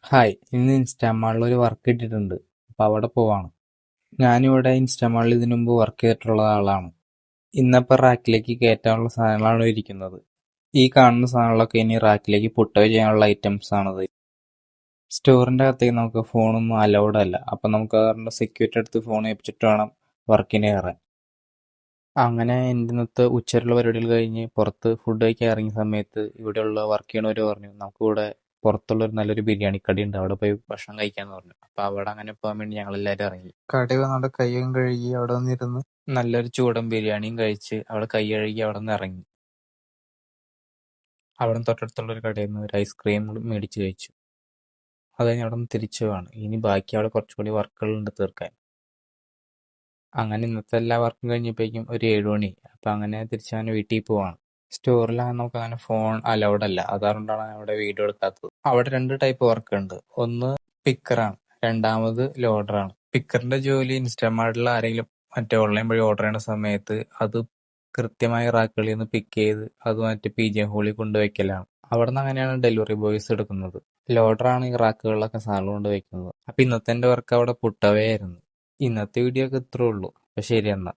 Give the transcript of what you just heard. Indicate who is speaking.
Speaker 1: Hi, ഇന്ന് ഇൻസ്റ്റാമാളിൽ ഒരു work കിട്ടിയിട്ടുണ്ട്. അപ്പോൾ അവിടെ പോവാണ്. ഞാനിവിടെ ഇൻസ്റ്റാമാളിൽ ഇതിനു മുമ്പ് വർക്ക് ചെയ്തിട്ടുള്ള ആളാണ്. ഇന്നപ്പോൾ റാക്കിലേക്ക് കയറ്റാനുള്ള സാധനങ്ങളാണ് ഇരിക്കുന്നത്. ഈ കാണുന്ന സാധനങ്ങളൊക്കെ ഇനി റാക്കിലേക്ക് പുട്ടവേ ചെയ്യാനുള്ള ഐറ്റംസ് ആണത്. സ്റ്റോറിന്റെ അകത്തേക്ക് നമുക്ക് ഫോണൊന്നും അലൗഡ് അല്ല. അപ്പം നമുക്ക് കാരണം സെക്യൂരിറ്റി അടുത്ത് ഫോൺ ഏൽപ്പിച്ചിട്ട് വേണം വർക്കിന് കയറാൻ. അങ്ങനെ എൻ്റെ ഇന്നത്തെ ഉച്ചവരെയുള്ള പരിപാടികൾ കഴിഞ്ഞ് പുറത്ത് ഫുഡ് കഴിക്കാൻ ഇറങ്ങിയ സമയത്ത് ഇവിടെയുള്ള വർക്ക് ചെയ്യണവർ പറഞ്ഞു നമുക്കിവിടെ പുറത്തുള്ള ഒരു നല്ലൊരു ബിരിയാണി കടയുണ്ട്, അവിടെ പോയി ഭക്ഷണം കഴിക്കാന്ന് പറഞ്ഞു. അപ്പൊ അവിടെ അങ്ങനെ പോകാൻ വേണ്ടി ഞങ്ങൾ എല്ലാവരും ഇറങ്ങി. കടയിൽ വന്നവിടെ കയ്യും കഴുകി അവിടെ വന്നിരുന്ന് നല്ലൊരു ചൂടൻ ബിരിയാണിയും കഴിച്ച് അവിടെ കൈ കഴുകി അവിടെ നിന്ന് ഇറങ്ങി. അവിടെ നിന്ന് തൊട്ടടുത്തുള്ള ഒരു കടയിൽ നിന്ന് ഒരു ഐസ്ക്രീം മേടിച്ച് കഴിച്ചു. അത് കഴിഞ്ഞ് അവിടെ നിന്ന് തിരിച്ചു പോവാണ്. ഇനി ബാക്കി അവിടെ കുറച്ചുകൂടി വർക്കുകളുണ്ട് തീർക്കാൻ. അങ്ങനെ ഇന്നത്തെ എല്ലാ വർക്കും കഴിഞ്ഞപ്പോഴേക്കും ഒരു 7 മണി. അപ്പൊ അങ്ങനെ തിരിച്ചങ്ങനെ വീട്ടിൽ പോവാണ്. സ്റ്റോറിലാണ് നമുക്ക് അങ്ങനെ ഫോൺ അലൗഡ് അല്ല, അതുകൊണ്ടാണ് അവിടെ വീഡിയോ എടുക്കാത്തത്. അവിടെ 2 ടൈപ്പ് വർക്ക് ഉണ്ട്. ഒന്ന് പിക്കറാണ്, രണ്ടാമത് ലോഡറാണ്. പിക്കറിന്റെ ജോലി ഇൻസ്റ്റാമാർട്ടിൽ ആരെങ്കിലും മറ്റേ ഓൺലൈൻ വഴി ഓർഡർ ചെയ്യുന്ന സമയത്ത് അത് കൃത്യമായ റാക്കുകളിൽ നിന്ന് പിക്ക് ചെയ്ത് അത് മറ്റേ PJ ഹോളിൽ കൊണ്ടുവയ്ക്കലാണ്. അവിടെ നിന്ന് അങ്ങനെയാണ് ഡെലിവറി ബോയ്സ് എടുക്കുന്നത്. ലോഡറാണ് ഈ റാക്കുകളിലൊക്കെ സാധനം കൊണ്ട് വയ്ക്കുന്നത്. അപ്പൊ ഇന്നത്തെ എന്റെ വർക്ക് അവിടെ പുട്ടവേ ആയിരുന്നു. ഇന്നത്തെ വീഡിയോ ഒക്കെ ഇത്രേ ഉള്ളൂ. അപ്പൊ ശരി എന്നാ.